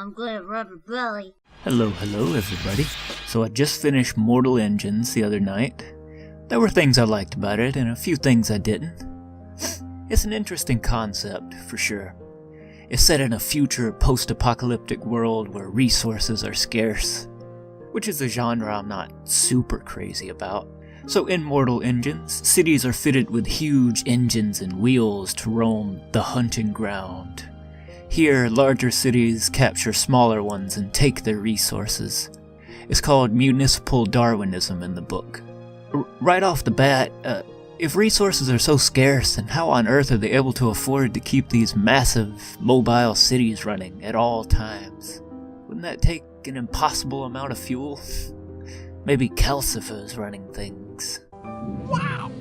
I'm gonna rub your belly. Hello everybody. So I just finished Mortal Engines the other night. There were things I liked about it and a few things I didn't. It's an interesting concept, for sure. It's set in a future post-apocalyptic world where resources are scarce, which is a genre I'm not super crazy about. So in Mortal Engines, cities are fitted with huge engines and wheels to roam the hunting ground. Here, larger cities capture smaller ones and take their resources. It's called municipal Darwinism in the book. Right off the bat, if resources are so scarce, then how on earth are they able to afford to keep these massive, mobile cities running at all times? Wouldn't that take an impossible amount of fuel? Maybe Calcifer's running things. Wow!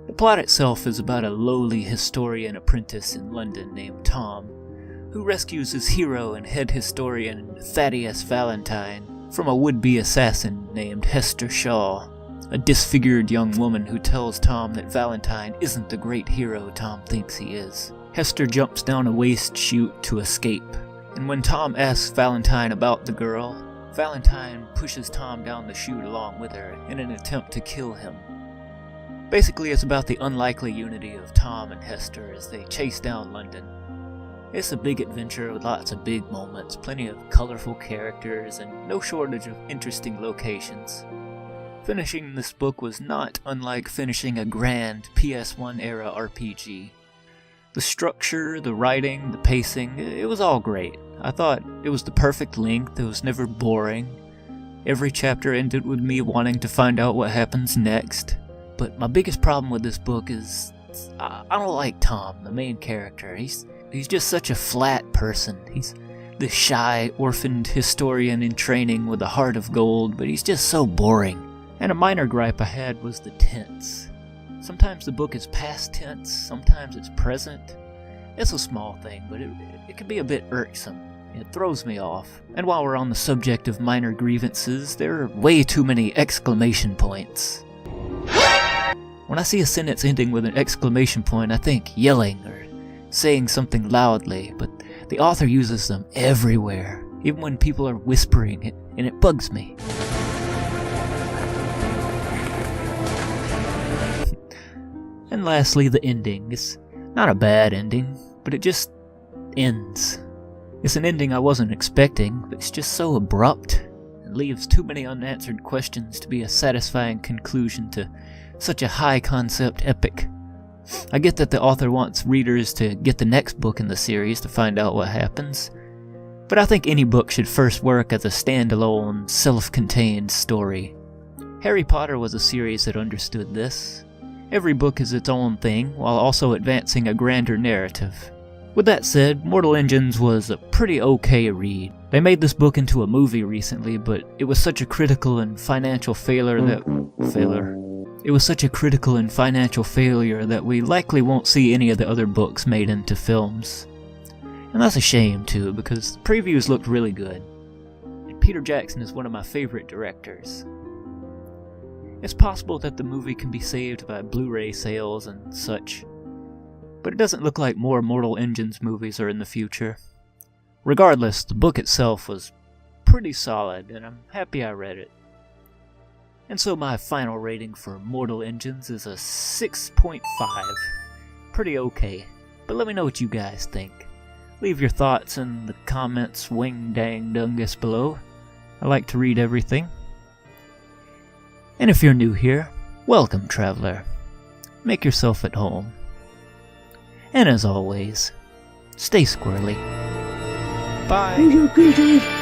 The plot itself is about a lowly historian apprentice in London named Tom, who rescues his hero and head historian Thaddeus Valentine from a would-be assassin named Hester Shaw, a disfigured young woman who tells Tom that Valentine isn't the great hero Tom thinks he is. Hester jumps down a waste chute to escape, and when Tom asks Valentine about the girl, Valentine pushes Tom down the chute along with her in an attempt to kill him. Basically, it's about the unlikely unity of Tom and Hester as they chase down London. It's a big adventure with lots of big moments, plenty of colorful characters, and no shortage of interesting locations. Finishing this book was not unlike finishing a grand PS1-era RPG. The structure, the writing, the pacing, it was all great. I thought it was the perfect length, it was never boring. Every chapter ended with me wanting to find out what happens next. But my biggest problem with this book is I don't like Tom, the main character. He's just such a flat person. He's this shy, orphaned historian in training with a heart of gold, but he's just so boring. And a minor gripe I had was the tense. Sometimes the book is past tense, sometimes it's present. It's a small thing, but it can be a bit irksome. It throws me off. And while we're on the subject of minor grievances, there are way too many exclamation points. When I see a sentence ending with an exclamation point, I think yelling or saying something loudly, but the author uses them everywhere, even when people are whispering it, and it bugs me. And lastly, the ending. It's not a bad ending, but it just ends. It's an ending I wasn't expecting, but it's just so abrupt and leaves too many unanswered questions to be a satisfying conclusion to such a high-concept epic. I get that the author wants readers to get the next book in the series to find out what happens, but I think any book should first work as a standalone, self-contained story. Harry Potter was a series that understood this. Every book is its own thing, while also advancing a grander narrative. With that said, Mortal Engines was a pretty okay read. They made this book into a movie recently, but it was such a critical and financial failure that we likely won't see any of the other books made into films. And that's a shame too, because the previews looked really good. And Peter Jackson is one of my favorite directors. It's possible that the movie can be saved by Blu-ray sales and such, but it doesn't look like more Mortal Engines movies are in the future. Regardless, the book itself was pretty solid, and I'm happy I read it. And so my final rating for Mortal Engines is a 6.5. Pretty okay, but let me know what you guys think. Leave your thoughts in the comments wing-dang-dungus below. I like to read everything. And if you're new here, welcome, traveler. Make yourself at home. And as always, stay squirrely. Bye!